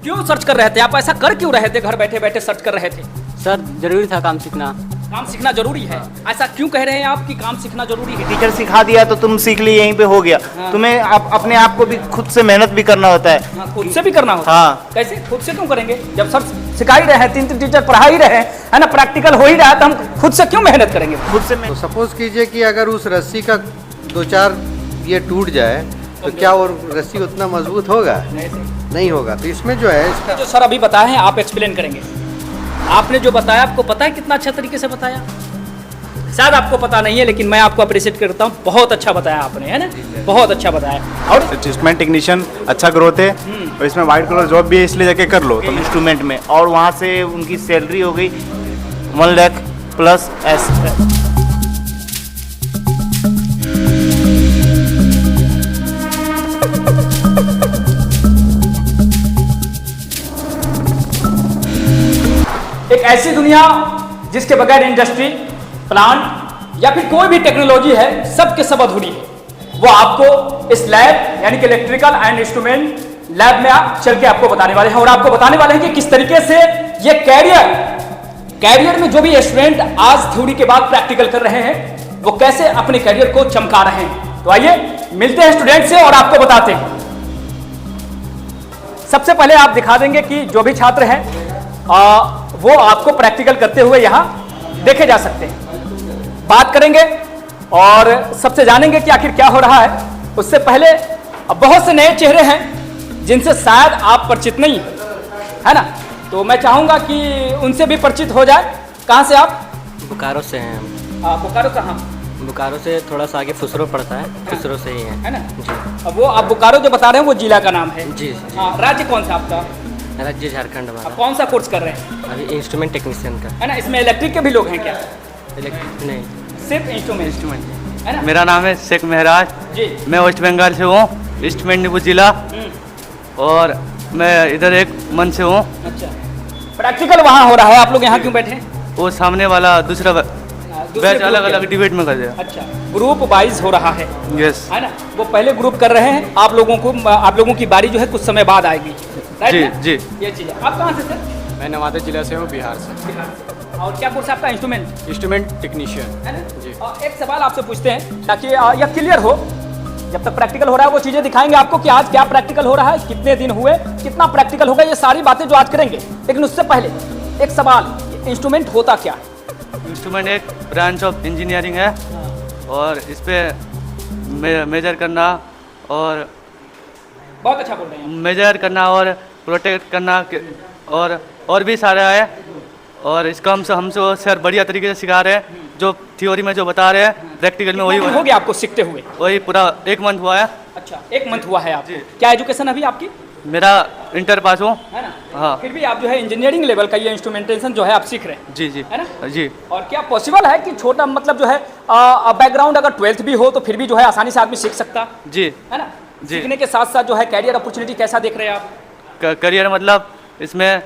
क्यों सर्च कर रहे थे आप? ऐसा कर क्यों रहे थे? घर बैठे बैठे सर्च कर रहे थे? सर जरूरी था काम सीखना। काम सीखना जरूरी है? ऐसा क्यों कह रहे हैं आप कि काम सीखना जरूरी है? टीचर सिखा दिया तो तुम सीख ली, यहीं पे हो गया। तुम्हें अपने आप को भी खुद से मेहनत भी करना होता है। हाँ, खुद से भी करना होता है। हाँ। कैसे खुद से क्यों करेंगे? जब सब सिखा ही रहे हैं, 3 टीचर पढ़ा ही रहे हैं, है ना, प्रैक्टिकल हो ही रहा है, तो हम खुद से क्यों मेहनत करेंगे? खुद से तो सपोज कीजिए कि अगर उस रस्सी का 2-4 ये टूट जाए तो क्या वो रस्सी उतना मजबूत होगा? नहीं होगा। तो इसमें जो है इसका जो सर अभी बताए हैं आप एक्सप्लेन करेंगे। आपने जो बताया, आपको पता है कितना अच्छा तरीके से बताया? शायद आपको पता नहीं है, लेकिन मैं आपको अप्रिशिएट करता हूँ। बहुत अच्छा बताया आपने, है ना, बहुत अच्छा बताया। और इंस्ट्रूमेंट टेक्नीशियन अच्छा ग्रोथ है, और इसमें वाइट कलर जॉब भी है, इसलिए जाके कर लो तुम। इंस्ट्रूमेंट में, और वहाँ से उनकी सैलरी हो गई 1 लाख प्लस एस। एक ऐसी दुनिया जिसके बगैर इंडस्ट्री, प्लांट या फिर कोई भी टेक्नोलॉजी है, सब के सब अधूरी है। वो आपको इस लैब यानी कि इलेक्ट्रिकल एंड इंस्ट्रूमेंट लैब में आप चल के आपको बताने वाले हैं, और आपको बताने वाले हैं कि किस तरीके से ये कैरियर में जो भी स्टूडेंट आज थ्योरी के बाद प्रैक्टिकल कर रहे हैं, वो कैसे अपने कैरियर को चमका रहे हैं। तो आइए मिलते हैं स्टूडेंट से और आपको बताते हैं। सबसे पहले आप दिखा देंगे कि जो भी छात्र हैं वो आपको प्रैक्टिकल करते हुए यहाँ देखे जा सकते हैं। बात करेंगे और सबसे जानेंगे कि आखिर क्या हो रहा है। उससे पहले अब बहुत से नए चेहरे हैं जिनसे शायद आप परिचित नहीं है ना, तो मैं चाहूंगा कि उनसे भी परिचित हो जाए। कहाँ से आप? बोकारो से हैं हम। बोकारो कहाँ? बोकारो से थोड़ा सा आगे फुसरो पड़ता है, फुसरो से ही है ना। जी। अब वो आप बोकारो जो बता रहे हैं वो जिला का नाम है? जी। हाँ, राज्य कौन सा आपका? राज्य झारखंड आप हमारा। कौन सा कोर्स कर रहे हैं? अभी इंस्ट्रूमेंट टेक्नीशियन का। है ना। इसमें इलेक्ट्रिक के भी लोग हैं क्या? इलेक्ट्रिक नहीं, सिर्फ इंस्ट्रूमेंट है ना। मेरा नाम है शेख महराज जी। मैं वेस्ट बंगाल से हूँ, ईस्ट मेदिनीपुर जिला, और मैं इधर एक मन से हूँ। अच्छा, प्रैक्टिकल वहाँ हो रहा है, आप लोग यहाँ क्यों बैठे हैं? वो सामने वाला दूसरा बैच अलग अलग डिबेट में कर दिया। अच्छा, ग्रुप वाइज हो रहा है, यस, है ना। वो पहले ग्रुप कर रहे हैं, आप लोगों की बारी जो है कुछ समय बाद आएगी। जी राइट ना? जी। ये चीज़ है। आप कहाँ से सर? मैं नवादा जिला से हूँ, बिहार से। बिहार से। और क्या कोर्स है आपका? Instrument instrument technician. है ना जी। और एक सवाल आपसे पूछते हैं ताकि यह क्लियर हो। जब तक प्रैक्टिकल हो रहा है वो चीज़ें दिखाएंगे आपको कि आज क्या प्रैक्टिकल हो रहा है, कितने दिन हुए, कितना प्रैक्टिकल होगा, ये सारी बातें जो आज करेंगे। लेकिन उससे पहले एक सवाल, इंस्ट्रूमेंट होता क्या है? इंस्ट्रूमेंट एक ब्रांच ऑफ इंजीनियरिंग है, और इस पर मेजर करना और बहुत अच्छा बोल रहे हैं। मेजर करना और प्रोटेक्ट करना और भी सारा है। और इसका हमसे सर बढ़िया तरीके से सिखा रहे हैं, जो थ्योरी में जो बता रहे हैं प्रैक्टिकल में वही हो गया आपको सीखते हुए? वही पूरा 1 मंथ हुआ है। अच्छा, 1 मंथ हुआ है आपको। जी। क्या एजुकेशन अभी आपकी? मेरा इंटर पास हूँ। है ना। हाँ। फिर भी आप जो है इंजीनियरिंग लेवल का ये इंस्ट्रूमेंटेशन जो है आप सीख रहे हैं, जी जी, है ना। जी। और क्या पॉसिबल है कि छोटा मतलब जो है बैकग्राउंड अगर 12th भी हो तो फिर भी जो है आसानी से आदमी सीख सकता जी है ना? जी। सीखने के साथ साथ जो है कैरियर अपॉर्चुनिटी कैसा देख रहे हैं आप? करियर मतलब इसमें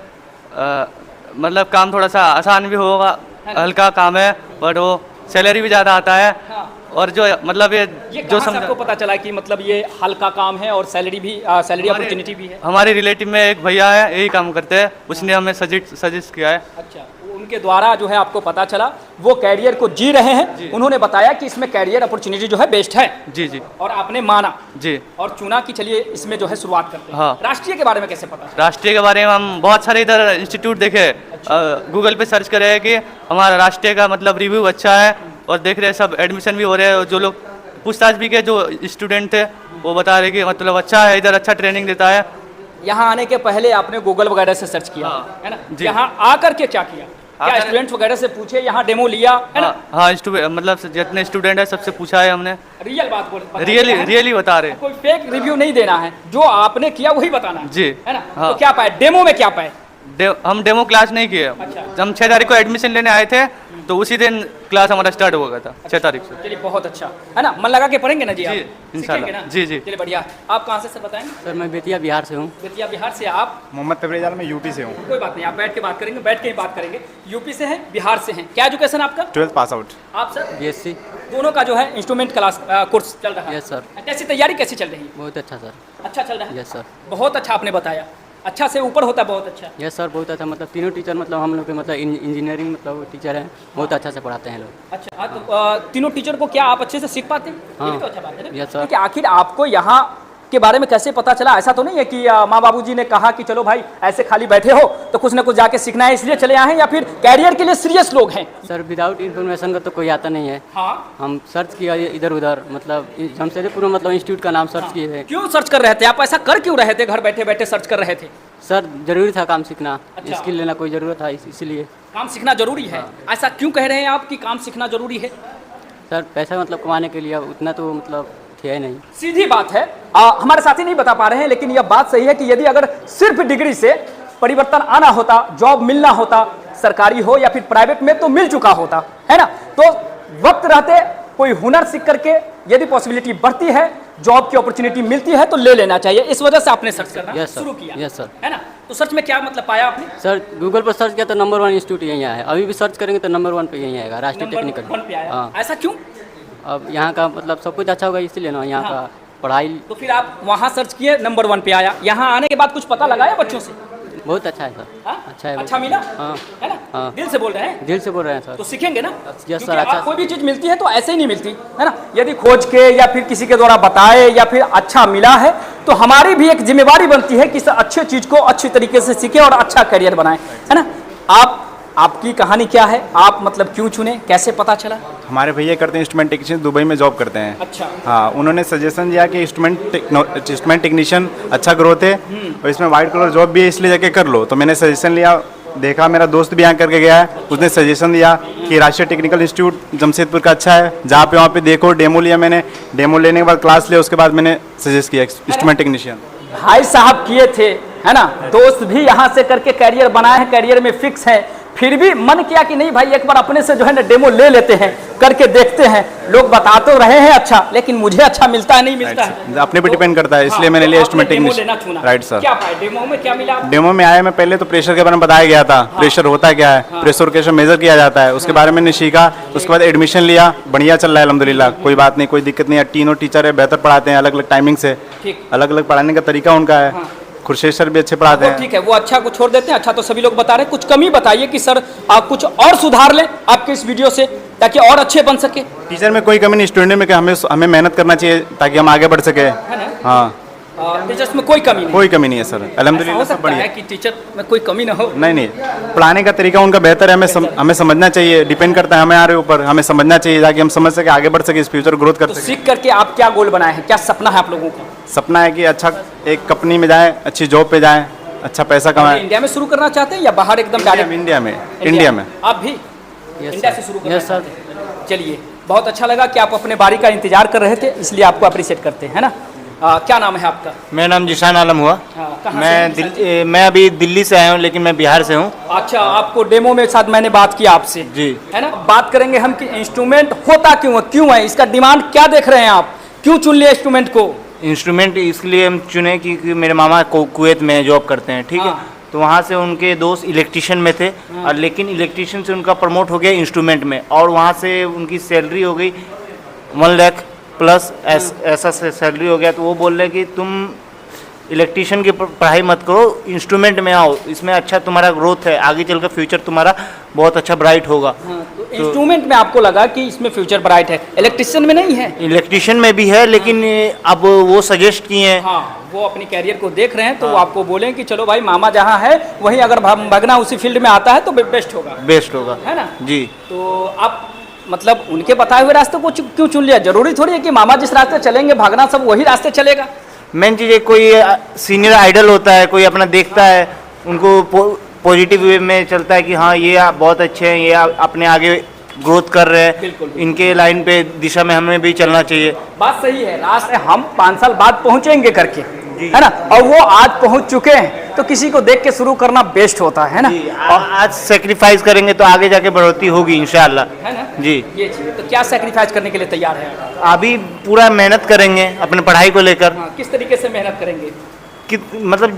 मतलब काम थोड़ा सा आसान भी होगा, हल्का काम है, बट वो सैलरी भी ज़्यादा आता है। हाँ। और जो मतलब ये जो जो आपको पता चला कि मतलब ये हल्का काम है और सैलरी अपॉर्चुनिटी भी है? हमारे रिलेटिव में एक भैया है, यही काम करते हैं, उसने हमें सजेस्ट किया है। अच्छा, उनके द्वारा जो है आपको पता चला, वो कैरियर को जी रहे हैं, उन्होंने बताया कि इसमें कैरियर अपॉर्चुनिटी जो है बेस्ट है। जी जी। और आपने माना जी। और चुना कि चलिए इसमें जो है शुरुआत करते हैं। हाँ। राष्ट्रीय के बारे में कैसे पता? राष्ट्रीय के बारे में हम बहुत सारे इधर इंस्टीट्यूट देखे, गूगल पे सर्च करे हैं कि हमारा राष्ट्रीय का मतलब रिव्यू अच्छा है, और देख रहे हैं सब एडमिशन भी हो रहे हैं। जो लोग पूछताछ भी के जो स्टूडेंट थे वो बता रहे कि मतलब अच्छा है, इधर अच्छा ट्रेनिंग देता है। यहाँ आने के पहले आपने गूगल वगैरह से सर्च किया, हाँ। है ना। जी। यहाँ आकर के क्या किया? क्या स्टूडेंट्स वगैरह से पूछे, यहाँ डेमो लिया, है ना? हाँ, मतलब जितने स्टूडेंट है सबसे पूछा है हमने। रियल बात बोल, रियली बता रहे। कोई फेक रिव्यू नहीं देना है, जो आपने किया वही बताना है। जी। है ना। हाँ। तो क्या पाए डेमो में? क्या पाए? हम डेमो क्लास नहीं किए। अच्छा। हम 6 तारीख को एडमिशन लेने आए थे, तो उसी दिन क्लास हमारा स्टार्ट हो गया था। 6 तारीख से। चलिए बहुत अच्छा, है ना। मन लगा के पढ़ेंगे ना जी? जी, आप इंशाल्लाह। सीखेंगे ना? जी जी। चलिए बढ़िया। आप कहाँ से सर बताएंगे? सर मैं बेतिया बिहार से हूँ। बेतिया बिहार से। आप? मोहम्मद तबरेज़, मैं यूपी से हूँ। कोई बात नहीं, आप बैठ के बात करेंगे, बैठ के ही बात करेंगे। यूपी से हैं, बिहार से हैं। क्या एजुकेशन आपका? 12th pass out. आप सर? BSc। दोनों का जो है इंस्ट्रूमेंट क्लास कोर्स चल रहा है? Yes sir. कैसी तैयारी कैसी चल रही है? बहुत अच्छा सर। अच्छा चल रहा है? Yes sir. बहुत अच्छा आपने बताया। अच्छा से ऊपर होता बहुत अच्छा। यस सर, बहुत अच्छा। मतलब तीनों टीचर मतलब हम लोग के मतलब इंजीनियरिंग मतलब टीचर हैं, बहुत अच्छा से पढ़ाते हैं लोग। अच्छा हाँ, तो तीनों टीचर को क्या आप अच्छे से सीख पाते हैं? ये भी तो अच्छा बात है ना। Yes sir. क्योंकि आखिर आपको यहाँ के बारे में कैसे पता चला? ऐसा तो नहीं है कि माँ बाबूजी ने कहा कि चलो भाई ऐसे खाली बैठे हो तो कुछ ना कुछ जाके सीखना है इसलिए चले आए हैं, या फिर कैरियर के लिए सीरियस लोग हैं? सर विदाउट इन्फॉर्मेशन का तो कोई आता नहीं है। हाँ, हम सर्च किया इधर उधर, मतलब जमशेदपुर में मतलब इंस्टीट्यूट का नाम सर्च किए थे। क्यों सर्च कर रहे थे आप? ऐसा कर क्यों रहे थे? घर बैठे बैठे सर्च कर रहे थे? सर जरूरी था काम सीखना, अच्छा। स्किल लेना कोई ज़रूरत था इसलिए। काम सीखना जरूरी है? ऐसा क्यों कह रहे हैं आप कि काम सीखना जरूरी है? सर पैसा मतलब कमाने के लिए उतना तो मतलब है नहीं। सीधी बात है, हमारे साथी नहीं बता पा रहे हैं, लेकिन यह बात सही है कि यदि अगर सिर्फ डिग्री से परिवर्तन आना होता, जॉब मिलना होता, सरकारी हो या फिर प्राइवेट में, तो मिल चुका होता है ना। तो वक्त रहते कोई हुनर सीख करके यदि पॉसिबिलिटी बढ़ती है, जॉब की अपॉर्चुनिटी मिलती है, तो ले लेना चाहिए। इस वजह से आपने सर्च करना शुरू किया। Yes sir. है ना। तो सर्च में क्या मतलब पाया आपने? सर गूगल पर सर्च किया तो नंबर 1 इंस्टीट्यूट यहीं आया है। अभी भी सर्च करेंगे तो नंबर 1 पे यहीं आएगा, राष्ट्रीय नंबर टेक्निकल। 1 पे आया। हाँ। ऐसा क्यों? अब यहाँ का मतलब सब कुछ अच्छा होगा इसलिए ना, यहाँ का पढ़ाई तो फिर आप वहाँ सर्च किए, नंबर 1 पे आया। यहाँ आने के बाद कुछ पता लगाया बच्चों से? बहुत अच्छा है सर। हाँ? अच्छा है। अच्छा मिला? हाँ। है ना। हाँ। दिल से बोल रहे हैं? दिल से बोल रहे हैं सर। तो सीखेंगे ना। Yes sir. क्योंकि अच्छा। कोई भी चीज मिलती है तो ऐसे ही नहीं मिलती है ना। यदि खोज के या फिर किसी के द्वारा बताए या फिर अच्छा मिला है, तो हमारी भी एक जिम्मेवारी बनती है कि इस अच्छे चीज को अच्छी तरीके से सीखे और अच्छा करियर बनाए, है ना। आपकी कहानी क्या है? आप मतलब क्यों चुने, कैसे पता चला? हमारे भैया करते हैं इंस्ट्रूमेंट टेक्नीशियन, दुबई में जॉब करते हैं। अच्छा। हाँ, उन्होंने सजेशन दिया कि इंस्ट्रूमेंट टेक्नीशियन अच्छा ग्रोथ है और इसमें वाइट कलर जॉब भी है, इसलिए जाके कर लो। तो मैंने सजेशन लिया, देखा, मेरा दोस्त भी यहाँ करके गया है, उसने सजेशन दिया कि राष्ट्रीय टेक्निकल इंस्टीट्यूट जमशेदपुर का अच्छा है, जहाँ पे वहाँ पे देखो। डेमो लिया मैंने, डेमो लेने के बाद क्लास लिया, उसके बाद मैंने सजेस्ट किया इंस्ट्रूमेंट टेक्नीशियन। भाई साहब किए थे, है ना। दोस्त भी यहाँ से करके कैरियर बनाए हैं, कैरियर में फिक्स है, फिर भी मन किया कि नहीं भाई एक बार अपने से जो है ना डेमो ले लेते हैं, करके देखते हैं। लोग बता तो रहे हैं अच्छा, लेकिन मुझे अच्छा मिलता है नहीं मिलता है, अपने पे डिपेंड करता है, इसलिए मैंने लिया इंस्ट्रूमेंट टेक्नीशियन। Right sir. क्या पाया डेमो में, क्या मिला? डेमो में आया मैं पहले तो प्रेशर के बारे में बताया गया था। प्रेशर होता क्या है, प्रेशर कैसे मेजर किया जाता है, उसके बारे में मैंने सीखा। उसके बाद एडमिशन लिया, बढ़िया चल रहा है अल्हम्दुलिल्लाह, कोई बात नहीं, कोई दिक्कत नहीं है। तीनों टीचर है, बेहतर पढ़ाते हैं, अलग अलग टाइमिंग से, अलग अलग पढ़ाने का तरीका उनका है। खुर्शीद सर भी अच्छे पढ़ाते हैं। ठीक है, वो अच्छा को छोड़ देते हैं, अच्छा तो सभी लोग बता रहे हैं। कुछ कमी बताइए कि सर आप कुछ और सुधार लें आपके इस वीडियो से, ताकि और अच्छे बन सके। टीचर में कोई कमी नहीं, स्टूडेंट में हमें मेहनत करना चाहिए ताकि हम आगे बढ़ सके। हाँ, टीचर्स में कोई कमी नहीं? कोई कमी नहीं है सर, अल्हम्दुलिल्लाह सब बढ़िया है कि टीचर में कोई कमी ना हो। नहीं, पढ़ाने का तरीका उनका बेहतर है, हमें समझना चाहिए, डिपेंड करता है हमारे ऊपर, हमें समझना चाहिए ताकि हम समझ सके, आगे बढ़ सके, इस फ्यूचर ग्रोथ कर तो सके। सीख करके आप क्या गोल बनाए हैं, क्या सपना है आप लोगों का? सपना है कि अच्छा एक कंपनी में जाए, अच्छी जॉब पे जाए, अच्छा पैसा कमाए। इंडिया में शुरू करना चाहते हैं या बाहर एकदम डायरेक्ट? इंडिया में। आप भी इंडिया से शुरू करना चाहते हैं? चलिए, बहुत अच्छा लगा कि आप अपने बारी का इंतजार कर रहे थे, इसलिए आपको अप्रिशिएट करते हैं, है ना। क्या नाम है आपका? मेरा नाम जिशान आलम हुआ। कहाँ से? मैं अभी दिल्ली से आया हूँ, लेकिन मैं बिहार से हूँ। अच्छा, आपको डेमो में साथ मैंने बात की आपसे, जी, है ना। बात करेंगे हम कि इंस्ट्रूमेंट होता क्यों है, इसका डिमांड क्या देख रहे हैं आप, क्यों चुन लिया इंस्ट्रूमेंट को? इंस्ट्रूमेंट इसलिए हम चुने क्योंकि मेरे मामा कुवैत में जॉब करते हैं, ठीक है। तो वहाँ से उनके दोस्त इलेक्ट्रिशियन में थे, और लेकिन इलेक्ट्रिशियन से उनका प्रमोट हो गया इंस्ट्रूमेंट में, और वहाँ से उनकी सैलरी हो गई 1 लाख प्लस ऐसा सैलरी हो गया। तो वो बोल रहे कि तुम इलेक्ट्रिशियन की पढ़ाई मत करो, इंस्ट्रूमेंट में आओ, इसमें अच्छा तुम्हारा ग्रोथ है, आगे चलकर फ्यूचर तुम्हारा बहुत अच्छा ब्राइट होगा। तो इंस्ट्रूमेंट में आपको लगा कि इसमें फ्यूचर ब्राइट है, इलेक्ट्रिशियन में नहीं है? इलेक्ट्रिशियन में भी है, लेकिन अब वो सजेस्ट किए हैं। हाँ, वो अपनी कैरियर को देख रहे हैं, तो वो आपको बोलें कि चलो भाई मामा जहाँ है वहीं अगर भगना उसी फील्ड में आता है तो बेस्ट होगा, है ना जी। तो आप मतलब उनके बताए हुए रास्ते को क्यों चुन लिया? जरूरी थोड़ी है कि मामा जिस रास्ते चलेंगे भागना सब वही रास्ते चलेगा। मेन चीज़ है, कोई सीनियर आइडल होता है, कोई अपना देखता है, उनको पॉजिटिव वे में चलता है कि हाँ ये आप बहुत अच्छे हैं, ये अपने आगे ग्रोथ कर रहे हैं, इनके लाइन पे दिशा में हमें भी चलना चाहिए। बात सही है, रास्ते हम 5 साल बाद पहुंचेंगे करके, है ना, और वो आज पहुंच चुके हैं, तो किसी को देख के शुरू करना बेस्ट होता है ना। और आज सेक्रीफाइस करेंगे तो आगे जाके बढ़ोतरी होगी इंशाल्लाह, है ना जी। ये चीज तो क्या सेक्रीफाइस करने के लिए तैयार है? अभी पूरा मेहनत करेंगे अपने पढ़ाई को लेकर। किस तरीके से मेहनत करेंगे? कि मतलब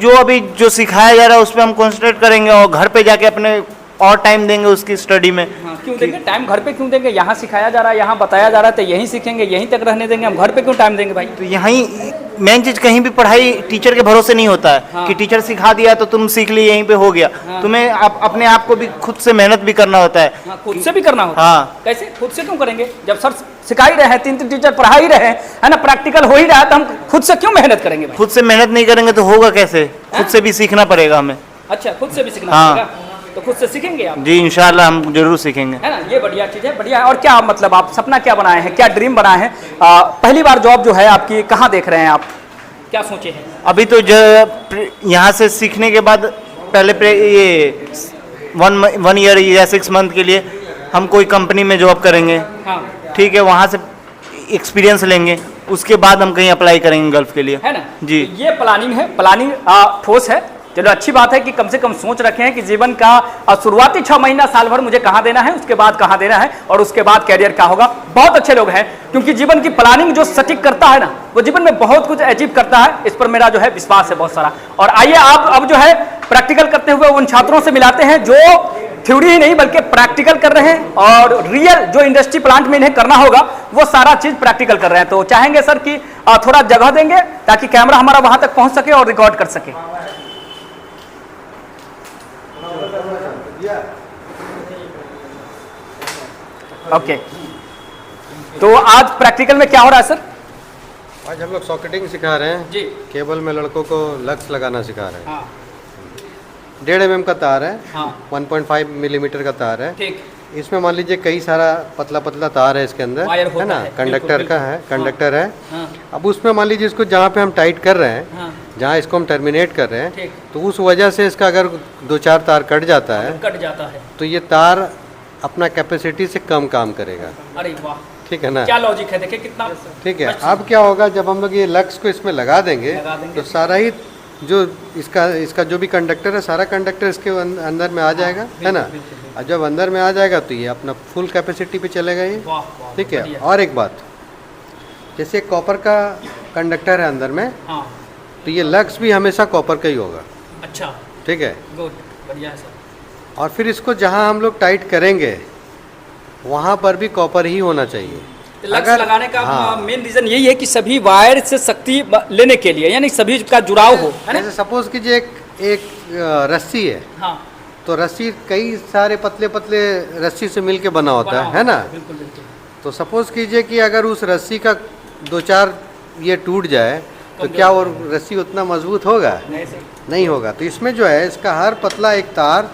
जो सिखाया जा रहा है उस पर हम कॉन्सेंट्रेट करेंगे, और घर पे जाके अपने और टाइम देंगे उसकी स्टडी में। क्यों देंगे टाइम? घर पे क्यों देंगे? यहाँ सिखाया जा रहा है, यहाँ बताया जा रहा है, तो यहीं सीखेंगे, यहीं तक रहने देंगे हम। घर पे क्यों टाइम देंगे भाई? तो यहीं मेन चीज, कहीं भी पढ़ाई टीचर के भरोसे नहीं होता है। हाँ। कि टीचर सिखा दिया तो तुम सीख लिए, यहीं पे हो गया। तुम्हें अपने आप को भी खुद से मेहनत भी करना होता है। हाँ, खुद से भी करना होता है। हाँ। कैसे? खुद से क्यों करेंगे? जब सर सिखा ही रहे हैं, 3 टीचर पढ़ा ही रहे हैं, है ना, प्रैक्टिकल हो ही रहा है, तो हम खुद से क्यों मेहनत करेंगे भाई? खुद से मेहनत नहीं करेंगे तो होगा कैसे? खुद से भी सीखना पड़ेगा हमें। अच्छा, खुद से भी सीखना हाँ। पड़ेगा, तो खुद से सीखेंगे आप, जी इंशाल्लाह हम जरूर सीखेंगे। है ना। ये बढ़िया चीज़ है, बढ़िया है। और क्या मतलब आप सपना क्या बनाए हैं, क्या ड्रीम बनाए हैं? पहली बार जॉब जो है आपकी, कहाँ देख रहे हैं आप, क्या सोचे हैं? अभी तो यहाँ से सीखने के बाद पहले ये 1 ईयर या 6 मंथ के लिए हम कोई कंपनी में जॉब करेंगे। हाँ, ठीक है, वहाँ से एक्सपीरियंस लेंगे, उसके बाद हम कहीं अप्लाई करेंगे गल्फ के लिए। है ना जी। तो ये प्लानिंग है, प्लानिंग ठोस है। चलो अच्छी बात है कि कम से कम सोच रखे हैं कि जीवन का शुरुआती 6 महीना साल भर मुझे कहाँ देना है, उसके बाद कहाँ देना है, और उसके बाद कैरियर क्या होगा। बहुत अच्छे लोग हैं, क्योंकि जीवन की प्लानिंग जो सटीक करता है ना, वो जीवन में बहुत कुछ अचीव करता है। इस पर मेरा जो है विश्वास है बहुत सारा। और आइए आप अब जो है प्रैक्टिकल करते हुए उन छात्रों से मिलाते हैं जो थ्योरी ही नहीं बल्कि प्रैक्टिकल कर रहे हैं, और रियल जो इंडस्ट्री प्लांट में इन्हें करना होगा वो सारा चीज प्रैक्टिकल कर रहे हैं। तो चाहेंगे सर कि थोड़ा जगह देंगे ताकि कैमरा हमारा वहां तक पहुंच सके और रिकॉर्ड कर सके। ओके, तो आज प्रैक्टिकल में क्या हो रहा है सर? आज हम लोग सॉकेटिंग सिखा रहे हैं जी। केबल में लड़कों को लक्स लगाना सिखा रहे हैं। हाँ 1.5 mm का तार है, हाँ 1.5 मिलीमीटर का तार है। ठीक। इसमें मान लीजिए कई सारा पतला पतला तार है इसके अंदर, वायर है होता ना, है, कंडक्टर बिल्कुल, का है, कंडक्टर है। हाँ अब उसमें मान लीजिए इसको जहाँ पे हम टाइट कर रहे हैं, हाँ जहाँ इसको हम टर्मिनेट कर रहे हैं, ठीक। तो उस वजह से इसका अगर 2-4 तार कट जाता है कट जाता है। तो ये तार अपना कैपेसिटी से कम काम करेगा। अरे वाह, ठीक है ना। क्या लॉजिक है, देखिए कितना। ठीक है, अब क्या होगा जब हम लोग ये लक्स को इसमें लगा देंगे तो सारा ही जो इसका जो भी कंडक्टर है, सारा कंडक्टर इसके अंदर में आ जाएगा, है ना। और जब अंदर में आ जाएगा तो ये अपना फुल कैपेसिटी पे चलेगा ये। वाह वाह, ठीक है। बढ़िया। और एक बात, जैसे कॉपर का कंडक्टर है अंदर में, हाँ तो ये लक्स भी हमेशा कॉपर का ही होगा। अच्छा, ठीक है। गुड, बढ़िया है सर। और फिर इसको जहाँ हम लोग टाइट करेंगे वहाँ पर भी कॉपर ही होना चाहिए। लक्स लगाने का हाँ, मेन रीजन यही है कि सभी वायर से शक्ति लेने के लिए, यानी सभी का जुड़ाव हो, है ना। जैसे सपोज कीजिए एक रस्सी है, हाँ तो रस्सी कई सारे पतले पतले रस्सी से मिलके बना होता है ना। बिल्कुल बिल्कुल। तो सपोज कीजिए कि अगर उस रस्सी का 2-4 ये टूट जाए तो क्या वो रस्सी उतना मजबूत होगा? नहीं सर। नहीं होगा। तो इसमें जो है इसका हर पतला एक तार,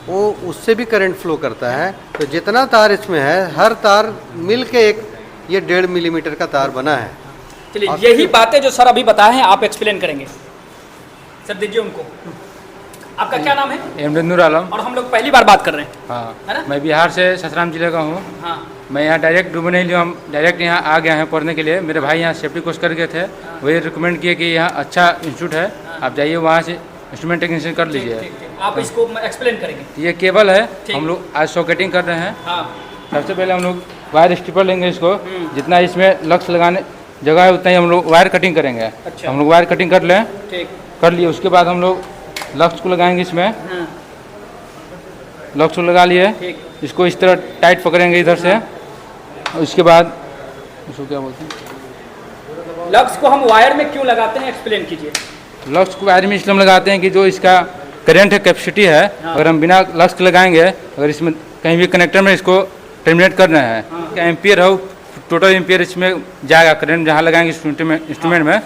वो उससे भी करंट फ्लो करता है। तो जितना तार इसमें है, हर तार मिल के एक ये 1.5 मिलीमीटर का तार बना है। चलिए, यही बातें जो सर अभी बताए हैं आप एक्सप्लेन करेंगे सर, दीजिए उनको। आपका क्या नाम है? अहमद नूर आलम। और हम लोग पहली बार बात कर रहे हैं, है ना? हाँ, मैं बिहार से ससराम जिले का हूँ। हाँ मैं यहाँ डायरेक्ट डूबे नहीं लिया, हम डायरेक्ट यहाँ आ गए हैं पढ़ने के लिए। मेरे भाई यहाँ सेफ्टी कोर्स कर गए थे, वही रिकमेंड किए कि यहाँ अच्छा इंस्टीट्यूट है, आप जाइए वहाँ से इंस्ट्रूमेंट टेक्नीशियन कर लीजिए। ठीक, ठीक। आप इसको एक्सप्लेन करेंगे। ये केबल है, ठीक। हम लोग आज सॉकेटिंग कर रहे हैं। हाँ सबसे पहले हम लोग वायर स्ट्रिपर लेंगे, इसको जितना इसमें लक्स लगाने जगह है उतना ही हम लोग वायर कटिंग करेंगे। अच्छा। हम लोग वायर कटिंग कर लें, ठीक। कर लिए, उसके बाद हम लोग लक्स को लगाएंगे इसमें। हाँ लक्स को लगा लिए, ठीक। इसको इस तरह टाइट पकड़ेंगे इधर से, और उसके बाद इसको क्या बोलते हैं, लक्स को हम वायर में क्यों लगाते हैं, एक्सप्लेन कीजिए। लक्स को वायर में इसलिए हम लगाते हैं कि जो इसका करंट है, कैपेसिटी है, अगर हम बिना लक्स के लगाएंगे, अगर इसमें कहीं भी कनेक्टर में इसको टर्मिनेट करना है, क्या एम्पियर हो, टोटल एम्पियर इसमें जाएगा, करंट जहाँ लगाएंगे इंस्ट्रूमेंट में,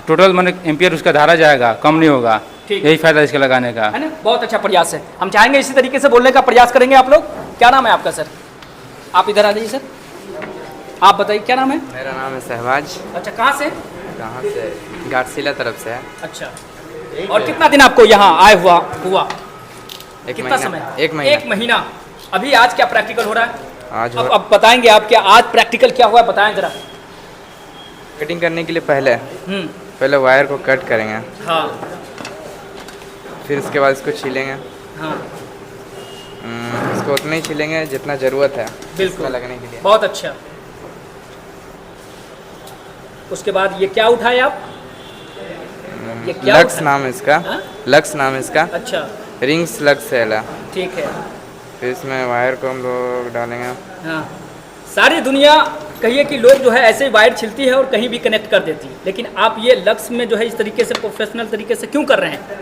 टोटल माने एम्पियर उसका धारा जाएगा, कम नहीं होगा। ठीक। यही फायदा इसके लगाने का है ना। बहुत अच्छा प्रयास है, हम चाहेंगे इसी तरीके से बोलने का प्रयास करेंगे आप लोग। क्या नाम है आपका सर? आप इधर आ जाइए सर, आप बताइए क्या नाम है? मेरा नाम है सहवाज। अच्छा, कहाँ से? कहाँ से? घाटशिला तरफ से है। अच्छा, और कितना दिन आपको यहाँ आए हुआ? एक कितना महीना। समय? एक महीना। 1 महीना। अभी आज क्या प्रैक्टिकल हो रहा है? आज अब बताएंगे आप क्या आज प्रैक्टिकल क्या हुआ है, बताएं जरा। कटिंग करने के लिए पहले वायर को कट करेंगे, हाँ फिर उसके बाद इसको छीलेंगे। हाँ इसको उतना ही छीलेंगे जितना ज़रूरत है बिल्कुल इसमें लगने के लिए। बहुत अच्छा। उसके बाद ये क्या उठाए आप? ये क्या लक्स उठाए? नाम है इसका। हाँ? लक्स नाम है इसका। अच्छा, रिंग्स लक्स है। ठीक है। फिर इसमें वायर को हम लोग डालेंगे। हाँ, सारी दुनिया कहिए कि लोग जो है ऐसे वायर छिलती है और कहीं भी कनेक्ट कर देती है, लेकिन आप ये लक्स में जो है इस तरीके से प्रोफेशनल तरीके से क्यों कर रहे हैं?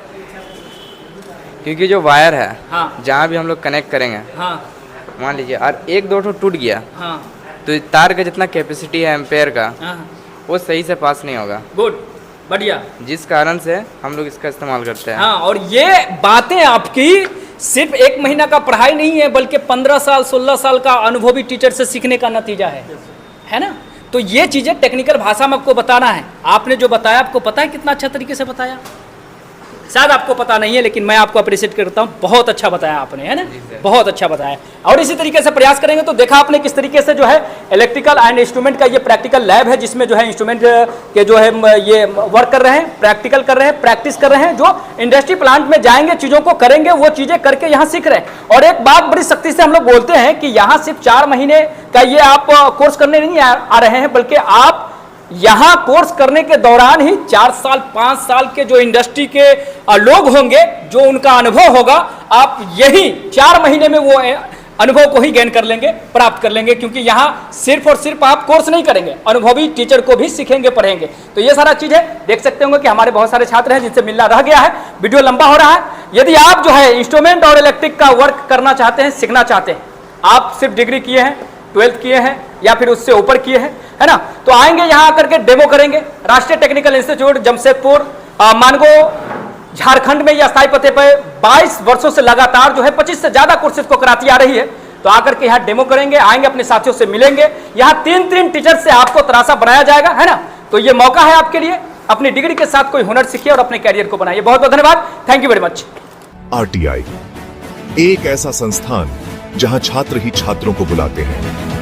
क्योंकि जो वायर है हाँ जहाँ भी हम लोग कनेक्ट करेंगे, हाँ मान लीजिए और एक दो ठो टूट गया हाँ तो तार का जितना कैपेसिटी है एम्पेयर का हाँ, वो सही से पास नहीं होगा, गुड, बढ़िया। जिस कारण से हम लोग इसका इस्तेमाल करते हैं। हाँ, और ये बातें आपकी सिर्फ 1 महीना का पढ़ाई नहीं है, बल्कि 15 साल 16 साल का अनुभवी टीचर से सीखने का नतीजा है ना? तो ये चीज़ें टेक्निकल भाषा में आपको बताना है। आपने जो बताया, आपको पता है कितना अच्छा तरीके से बताया? शायद आपको पता नहीं है, लेकिन मैं आपको अप्रिशिएट करता हूँ, बहुत अच्छा बताया आपने, है ना? बहुत अच्छा बताया। और इसी तरीके से प्रयास करेंगे तो देखा आपने किस तरीके से जो है इलेक्ट्रिकल एंड इंस्ट्रूमेंट का ये प्रैक्टिकल लैब है, जिसमें जो है इंस्ट्रूमेंट के जो है ये वर्क कर रहे हैं, प्रैक्टिकल कर रहे हैं, प्रैक्टिस कर रहे हैं, जो इंडस्ट्री प्लांट में जाएंगे, चीज़ों को करेंगे, वो चीज़ें करके यहाँ सीख रहे हैं। और एक बात बड़ी सख्ती से हम लोग बोलते हैं कि यहाँ सिर्फ 4 महीने का ये आप कोर्स करने नहीं आ रहे हैं, बल्कि आप यहाँ कोर्स करने के दौरान ही 4 साल 5 साल के जो इंडस्ट्री के लोग होंगे, जो उनका अनुभव होगा, आप यही 4 महीने में वो अनुभव को ही गेन कर लेंगे, प्राप्त कर लेंगे। क्योंकि यहाँ सिर्फ और सिर्फ आप कोर्स नहीं करेंगे, अनुभवी टीचर को भी सीखेंगे, पढ़ेंगे। तो ये सारा चीज़ है। देख सकते होंगे कि हमारे बहुत सारे छात्र हैं जिनसे मिलना रह गया है, वीडियो लंबा हो रहा है। यदि आप जो है इंस्ट्रूमेंट और इलेक्ट्रिक का वर्क करना चाहते हैं, सीखना चाहते हैं, आप सिर्फ डिग्री किए हैं, 12th किए हैं या फिर उससे ऊपर किए हैं, है ना, तो आएंगे यहाँ आकर के डेमो करेंगे। राष्ट्रीय टेक्निकल इंस्टीट्यूट जमशेदपुर मानगो झारखंड में यह स्थायी पते पर 22 वर्षों से लगातार जो है 25 से ज्यादा कोर्सेज को कराती आ रही है। तो आकर के यहाँ डेमो करेंगे, आएंगे, अपने साथियों से मिलेंगे। यहाँ 3 टीचर से आपको तराशा बनाया जाएगा, है ना। तो ये मौका है आपके लिए, अपनी डिग्री के साथ कोई हुनर सीखिए और अपने कैरियर को बनाइए। बहुत बहुत धन्यवाद, thank you very much. RTI एक ऐसा संस्थान जहां छात्र ही छात्रों को बुलाते हैं।